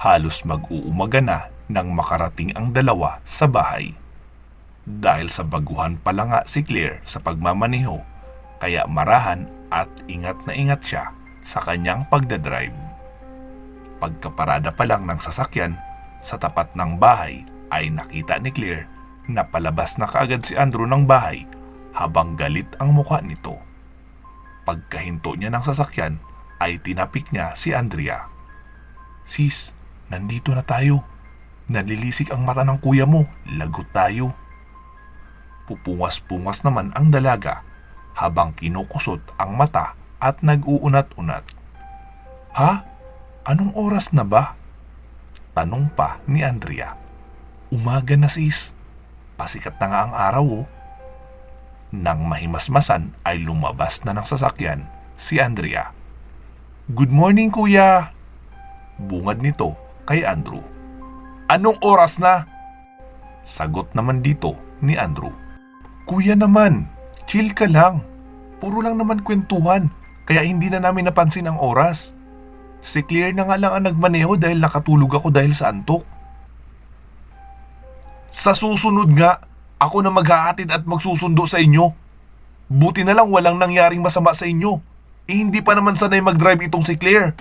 Halos mag-uumaga na nang makarating ang dalawa sa bahay. Dahil sa baguhan pa lang nga si Claire sa pagmamaneho, kaya marahan at ingat na ingat siya sa kanyang pagdadrive. Pagkaparada pa lang ng sasakyan sa tapat ng bahay ay nakita ni Claire na palabas na kaagad si Andrew ng bahay habang galit ang mukha nito. Pagkahinto niya ng sasakyan ay tinapik niya si Andrea. "Sis, nandito na tayo. Nanlilisik ang mata ng kuya mo. Lagot tayo." Pupungas-pungas naman ang dalaga habang kinukusot ang mata at nag-uunat-unat. "Ha? Anong oras na ba?" tanong pa ni Andrea. "Umaga na sis. Pasikat na nga ang araw oh." Nang mahimasmasan ay lumabas na ng sasakyan si Andrea. "Good morning kuya," bungad nito kay Andrew. "Anong oras na?" sagot naman dito ni Andrew. "Kuya naman, chill ka lang. Puro lang naman kwentuhan, kaya hindi na namin napansin ang oras. Si Claire na nga lang ang nagmaneho dahil nakatulog ako dahil sa antok." "Sa susunod nga, ako na maghahatid at magsusundo sa inyo. Buti na lang walang nangyaring masama sa inyo. Hindi pa naman sanay mag-drive itong si Claire."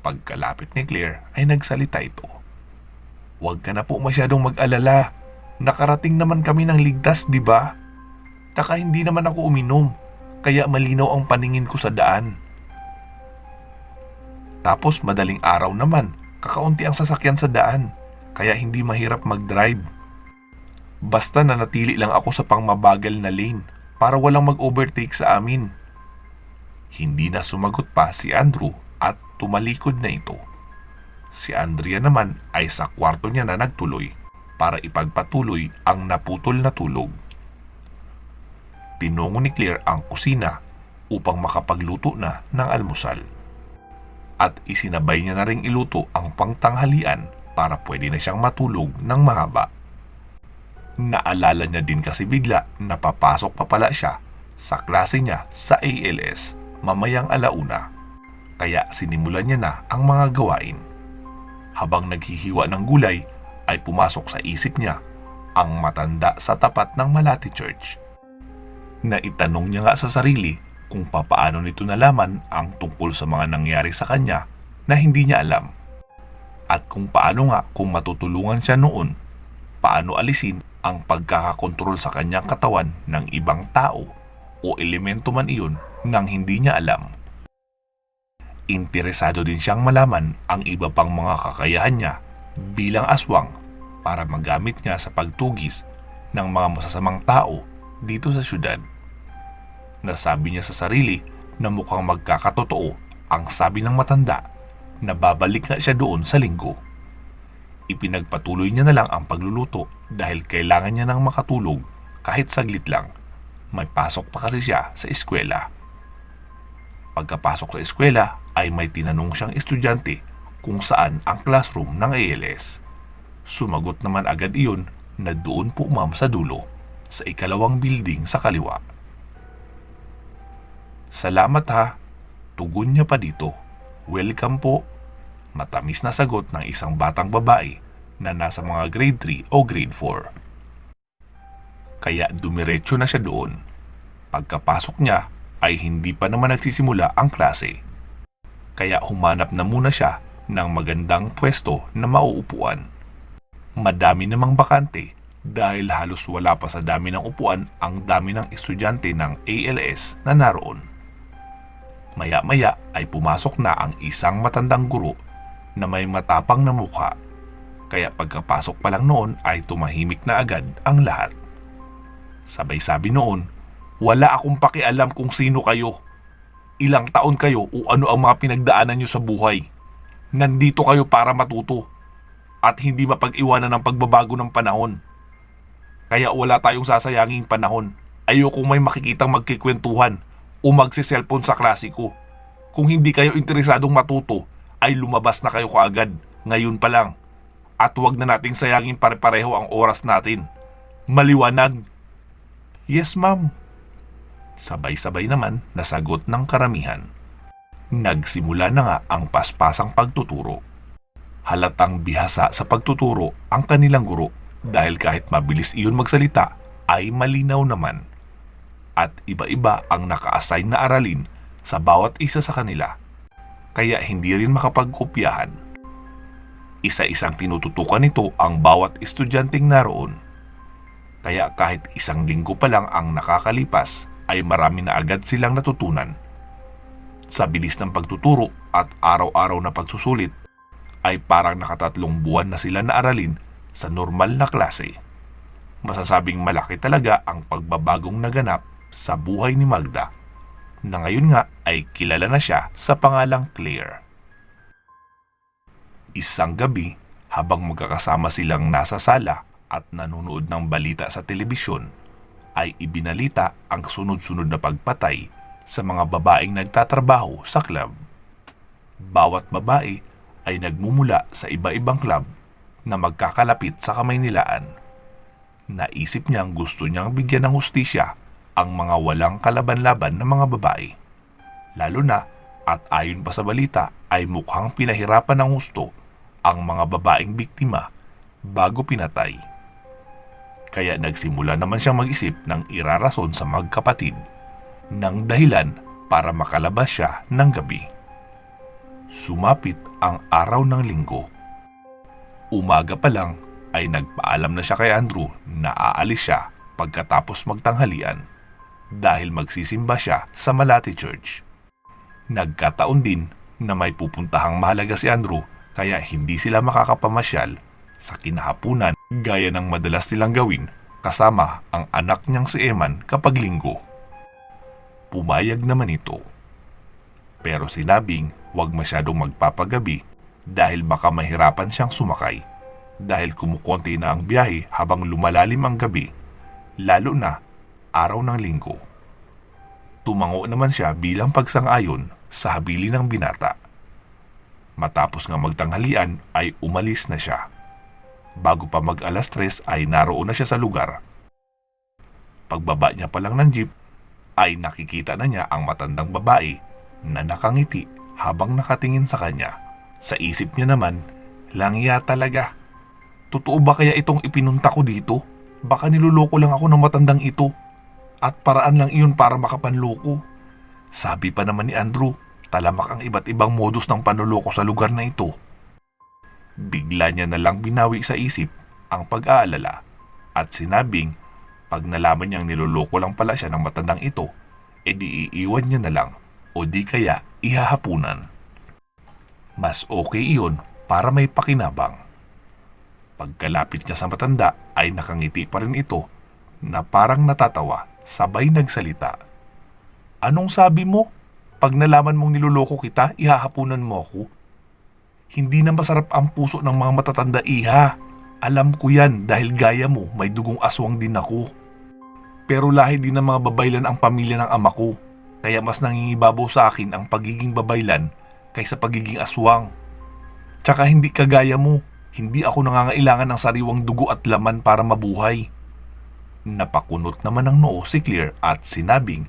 Pagkalapit ni Claire ay nagsalita ito. "Huwag ka na po masyadong mag-alala. Nakarating naman kami ng ligtas, di ba? Taka hindi naman ako uminom, kaya malinaw ang paningin ko sa daan. Tapos madaling araw naman, kakaunti ang sasakyan sa daan, kaya hindi mahirap mag-drive. Basta nanatili lang ako sa pangmabagal na lane para walang mag-overtake sa amin." Hindi na sumagot pa si Andrew at tumalikod na ito. Si Andrea naman ay sa kwarto niya na nagtuloy para ipagpatuloy ang naputol na tulog. Tinungo ni Claire ang kusina upang makapagluto na ng almusal. At isinabay niya na ring iluto ang pangtanghalian para pwede na siyang matulog ng mahaba. Naalala niya din kasi bigla na papasok pa pala siya sa klase niya sa ALS mamayang alauna. Kaya sinimulan niya na ang mga gawain. Habang naghihiwa ng gulay ay pumasok sa isip niya ang matanda sa tapat ng Malati Church. Naitanong niya nga sa sarili kung papaano nito nalaman ang tungkol sa mga nangyari sa kanya na hindi niya alam. At kung paano nga kung matutulungan siya noon, paano alisin ang pagkakakontrol sa kanyang katawan ng ibang tao o elemento man iyon nang hindi niya alam. Interesado din siyang malaman ang iba pang mga kakayahan niya bilang aswang para magamit niya sa pagtugis ng mga masasamang tao dito sa syudad. Nasabi niya sa sarili na mukhang magkakatotoo ang sabi ng matanda na babalik na siya doon sa linggo. Ipinagpatuloy niya na lang ang pagluluto dahil kailangan niya nang makatulog kahit saglit lang. May pasok pa kasi siya sa eskwela. Pagkapasok sa eskwela ay may tinanong siyang estudyante kung saan ang classroom ng ALS. Sumagot naman agad iyon na doon po ma'am sa dulo, sa ikalawang building sa kaliwa. "Salamat ha," tugon niya pa dito. "Welcome po," matamis na sagot ng isang batang babae na nasa mga grade 3 o grade 4. Kaya dumiretso na siya doon. Pagkapasok niya ay hindi pa naman nagsisimula ang klase. Kaya humanap na muna siya ng magandang pwesto na mauupuan. Madami namang bakante dahil halos wala pa sa dami ng upuan ang dami ng estudyante ng ALS na naroon. Maya-maya ay pumasok na ang isang matandang guro na may matapang na mukha. Kaya pagkapasok pa lang noon ay tumahimik na agad ang lahat. Sabay sabi noon, "Wala akong pakialam kung sino kayo. Ilang taon kayo o ano ang mga pinagdaanan nyo sa buhay. Nandito kayo para matuto at hindi mapag-iwanan ng pagbabago ng panahon. Kaya wala tayong sasayanging panahon. Ayokong may makikitang magkikwentuhan o magsiselfon sa klase ko. Kung hindi kayo interesadong matuto, ay lumabas na kayo kaagad, ngayon pa lang. At huwag na nating sayangin pare-pareho ang oras natin. Maliwanag?" "Yes, ma'am." Sabay-sabay naman nasagot ng karamihan. Nagsimula na nga ang paspasang pagtuturo. Halatang bihasa sa pagtuturo ang kanilang guro dahil kahit mabilis iyon magsalita ay malinaw naman. At iba-iba ang naka-assign na aralin sa bawat isa sa kanila, kaya hindi rin makapagkopyahan. Isa-isang tinututukan nito ang bawat estudyanteng naroon. Kaya kahit isang linggo pa lang ang nakakalipas ay marami na agad silang natutunan. Sa bilis ng pagtuturo at araw-araw na pagsusulit ay parang nakatatlong buwan na sila na aralin sa normal na klase. Masasabing malaki talaga ang pagbabagong naganap sa buhay ni Magda, na ngayon nga ay kilala na siya sa pangalang Claire. Isang gabi, habang magkakasama silang nasa sala at nanonood ng balita sa telebisyon, ay ibinalita ang sunod-sunod na pagpatay sa mga babaeng nagtatrabaho sa club. Bawat babae ay nagmumula sa iba-ibang club na magkakalapit sa Kamaynilaan. Naisip niyang gusto niyang bigyan ng hustisya ang mga walang kalaban-laban na mga babae. Lalo na at ayon pa sa balita ay mukhang pinahirapan ng husto ang mga babaeng biktima bago pinatay. Kaya nagsimula naman siyang mag-isip ng irarason sa magkapatid ng dahilan para makalabas siya ng gabi. Sumapit ang araw ng linggo. Umaga pa lang ay nagpaalam na siya kay Andrew na aalis siya pagkatapos magtanghalian dahil magsisimba siya sa Malate Church. Nagkataon din na may pupuntahang mahalaga si Andrew kaya hindi sila makakapamasyal sa kinahapunan gaya ng madalas nilang gawin kasama ang anak niyang si Eman kapag linggo. Pumayag naman ito. Pero sinabing huwag masyadong magpapagabi dahil baka mahirapan siyang sumakay dahil kumukonti na ang biyahe habang lumalalim ang gabi, lalo na araw ng linggo. Tumango naman siya bilang pagsang-ayon sa habili ng binata. Matapos nga magtanghalian ay umalis na siya. Bago pa mag-alas 3 ay naroon na siya sa lugar. Pagbaba niya pa lang ng jeep ay nakikita na niya ang matandang babae na nakangiti habang nakatingin sa kanya. Sa isip niya naman, langya talaga. Totoo ba kaya itong ipinunta ko dito? Baka niluloko lang ako ng matandang ito. At paraan lang iyon para makapanloko. Sabi pa naman ni Andrew, talamak ang iba't ibang modus ng panloloko sa lugar na ito. Bigla niya na lang binawi sa isip ang pag-aalala at sinabing pag nalaman niyang niloloko lang pala siya ng matandang ito, edi iiwan niya na lang o di kaya ihahapunan. Mas okay iyon para may pakinabang. Pagkalapit niya sa matanda ay nakangiti pa rin ito na parang natatawa sabay nagsalita. Anong sabi mo? Pag nalaman mong niloloko kita, ihahapunan mo ako? Hindi na masarap ang puso ng mga matatanda, iha. Alam ko yan dahil gaya mo may dugong aswang din ako. Pero lahi din ng mga babaylan ang pamilya ng ama ko. Kaya mas nangingibabaw sa akin ang pagiging babaylan kaysa pagiging aswang. Tsaka hindi kagaya mo, hindi ako nangangailangan ng sariwang dugo at laman para mabuhay. Napakunot naman ng noo si Claire at sinabing,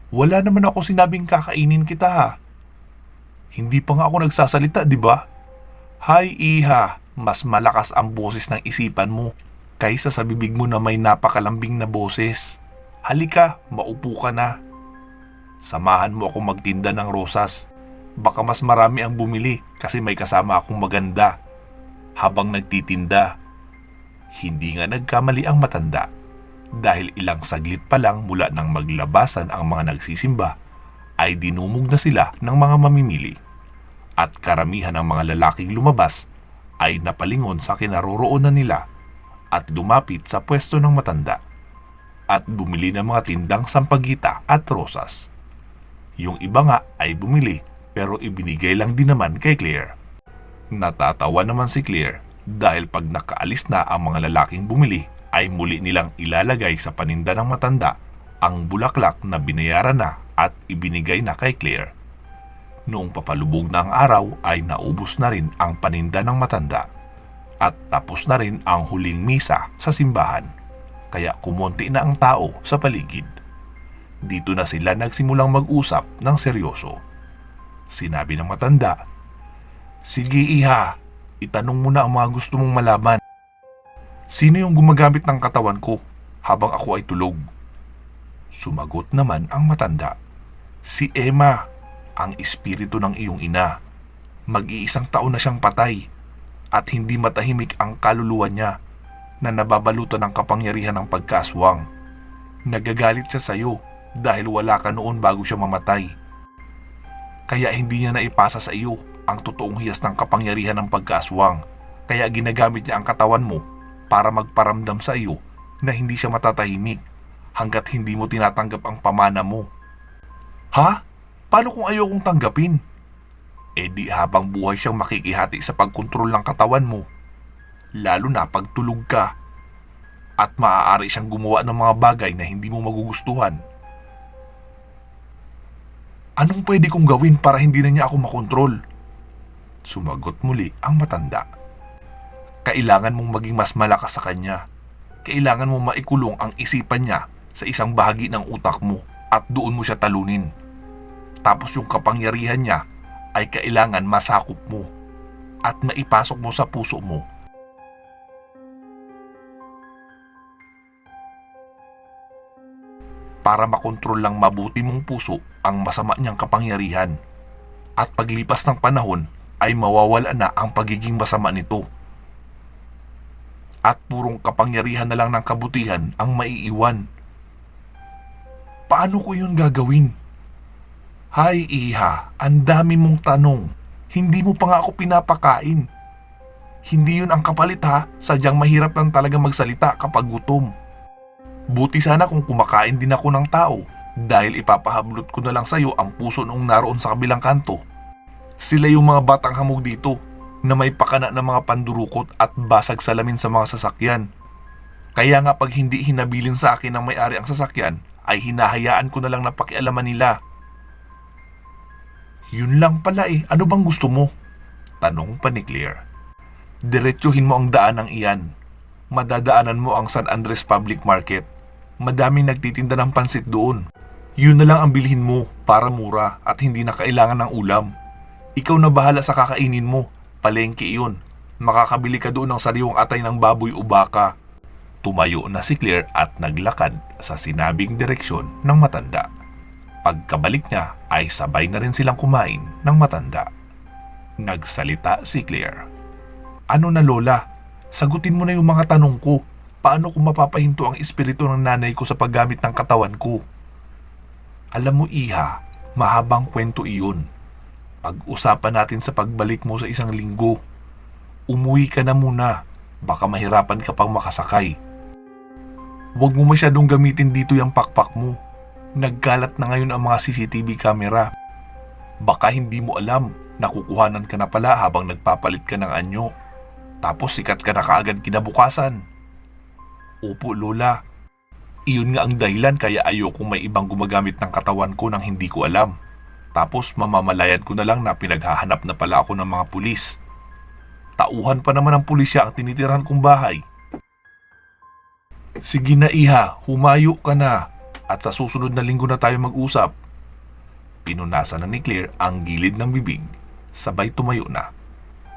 wala naman ako sinabing kakainin kita ha. Hindi pa nga ako nagsasalita, di ba? Hay iha, mas malakas ang boses ng isipan mo kaysa sa bibig mo na may napakalambing na boses. Halika, maupo ka na. Samahan mo ako magtinda ng rosas. Baka mas marami ang bumili kasi may kasama akong maganda. Habang nagtitinda, hindi nga nagkamali ang matanda dahil ilang saglit pa lang mula nang maglabasan ang mga nagsisimba ay dinumog na sila ng mga mamimili at karamihan ng mga lalaking lumabas ay napalingon sa kinaroroonan nila at lumapit sa pwesto ng matanda at bumili ng mga tindang sampagita at rosas. Yung iba nga ay bumili pero ibinigay lang din naman kay Claire. Natatawa naman si Claire dahil pag nakaalis na ang mga lalaking bumili ay muli nilang ilalagay sa paninda ng matanda ang bulaklak na binayaran na at ibinigay na kay Claire. Noong papalubog na ang araw ay naubos na rin ang paninda ng matanda at tapos na rin ang huling misa sa simbahan kaya kumonti na ang tao sa paligid. Dito na sila nagsimulang mag-usap ng seryoso. Sinabi ng matanda, sige iha, Itanong mo na ang mga gusto mong malaman. Sino yung gumagamit ng katawan ko habang ako ay tulog? Sumagot naman ang matanda. Si Emma, ang espiritu ng iyong ina. Mag-iisang taon na siyang patay at hindi matahimik ang kaluluwa niya na nababalutan ng kapangyarihan ng pagkaswang. Nagagalit siya sa iyo dahil wala ka noon bago siya mamatay. Kaya hindi niya naipasa sa iyo ang totoong hiyas ng kapangyarihan ng pagkaswang. Kaya ginagamit niya ang katawan mo para magparamdam sa iyo na hindi siya matatahimik hanggat hindi mo tinatanggap ang pamana mo. Ha? Paano kung ayokong tanggapin? E di habang buhay siyang makikihati sa pagkontrol ng katawan mo. Lalo na pag tulog ka. At maaari siyang gumawa ng mga bagay na hindi mo magugustuhan. Anong pwede kong gawin para hindi na niya ako makontrol? Sumagot muli ang matanda. Kailangan mong maging mas malakas sa kanya. Kailangan mong maikulong ang isipan niya sa isang bahagi ng utak mo at doon mo siya talunin. Tapos yung kapangyarihan niya ay kailangan masakop mo at maipasok mo sa puso mo. Para makontrol lang mabuti mong puso ang masama niyang kapangyarihan. At paglipas ng panahon ay mawawala na ang pagiging masama nito. At purong kapangyarihan na lang ng kabutihan ang maiiwan. Paano ko yun gagawin? Hay iha, ang dami mong tanong. Hindi mo pa nga ako pinapakain. Hindi yun ang kapalit ha, sadyang mahirap lang talaga magsalita kapag gutom. Buti sana kung kumakain din ako ng tao dahil ipapahablot ko na lang sa'yo ang puso noong naroon sa kabilang kanto. Sila yung mga batang hamog dito na may pakana ng mga pandurukot at basag salamin sa mga sasakyan. Kaya nga pag hindi hinabilin sa akin ng may-ari ang sasakyan, ay hinahayaan ko na lang na pakialaman nila. Yun lang pala eh, ano bang gusto mo? Tanong pa ni Claire. Diretsuhin mo ang daanang iyan. Madadaanan mo ang San Andres Public Market. Madaming nagtitinda ng pansit doon. Yun na lang ang bilhin mo para mura at hindi na kailangan ng ulam. Ikaw na bahala sa kakainin mo. Palengke iyon. Makakabili ka doon ng sariwang atay ng baboy o baka. Tumayo na si Claire at naglakad sa sinabing direksyon ng matanda. Pagkabalik niya ay sabay na rin silang kumain ng matanda. Nagsalita si Claire. Ano na lola? Sagutin mo na yung mga tanong ko. Paano kung mapapahinto ang espiritu ng nanay ko sa paggamit ng katawan ko? Alam mo iha, mahabang kwento iyon. Pag-usapan natin sa pagbalik mo sa 1 linggo. Umuwi ka na muna. Baka mahirapan ka pang makasakay. Huwag mo masyadong gamitin dito yung pakpak mo. Nagkalat na ngayon ang mga CCTV camera. Baka hindi mo alam, nakukuhanan ka na pala habang nagpapalit ka ng anyo. Tapos sikat ka na kaagad kinabukasan. Opo lola, iyon nga ang dahilan kaya ayokong may ibang gumagamit ng katawan ko nang hindi ko alam. Tapos mamamalayan ko na lang na pinaghahanap na pala ako ng mga pulis. Tauhan pa naman ng pulisya ang tinitirhan kong bahay. Sige na iha, humayo ka na. At sa susunod na linggo na tayo mag-usap. Pinunasan na ni Claire ang gilid ng bibig, sabay tumayo na.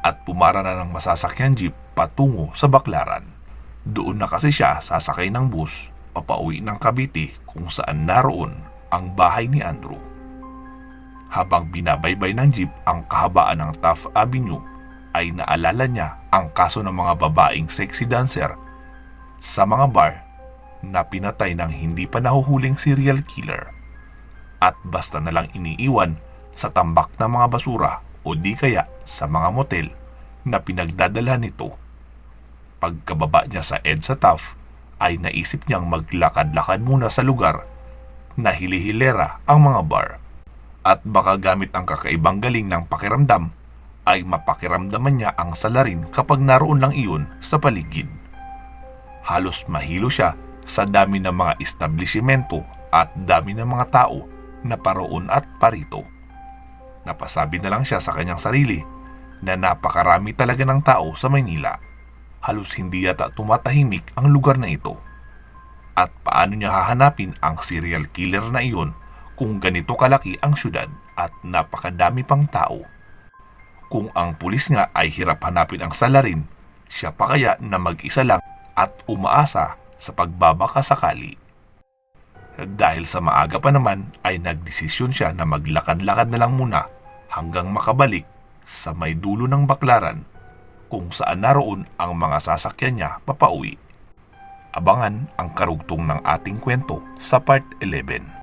At pumara na ng masasakyan jeep patungo sa Baklaran. Doon na kasi siya sasakay ng bus papauwi ng Cavite kung saan naroon ang bahay ni Andrew. Habang binabaybay ng jeep ang kahabaan ng Taft Avenue, ay naalala niya ang kaso ng mga babaeng sexy dancer sa mga bar na pinatay ng hindi pa nahuhuling serial killer at basta na lang iniiwan sa tambak ng mga basura o di kaya sa mga motel na pinagdadala nito. Pagkababa niya sa EDSA Taft ay naisip niyang maglakad-lakad muna sa lugar na hilihilera ang mga bar at baka gamit ang kakaibang galing ng pakiramdam ay mapakiramdaman niya ang salarin kapag naroon lang iyon sa paligid. Halos mahilo siya sa dami ng mga establishmento at dami ng mga tao na paroon at parito. Napasabi na lang siya sa kanyang sarili na napakarami talaga ng tao sa Maynila. Halos hindi yata tumatahimik ang lugar na ito. At paano niya hahanapin ang serial killer na iyon kung ganito kalaki ang syudad at napakadami pang tao? Kung ang pulis nga ay hirap hanapin ang salarin, siya pa kaya na mag-isa lang at umaasa sa pagbabaka sakali. Dahil sa maaga pa naman ay nagdesisyon siya na maglakad-lakad na lang muna hanggang makabalik sa may dulo ng baklaran kung saan naroon ang mga sasakyan niya papauwi. Abangan ang karugtong ng ating kwento sa part 11.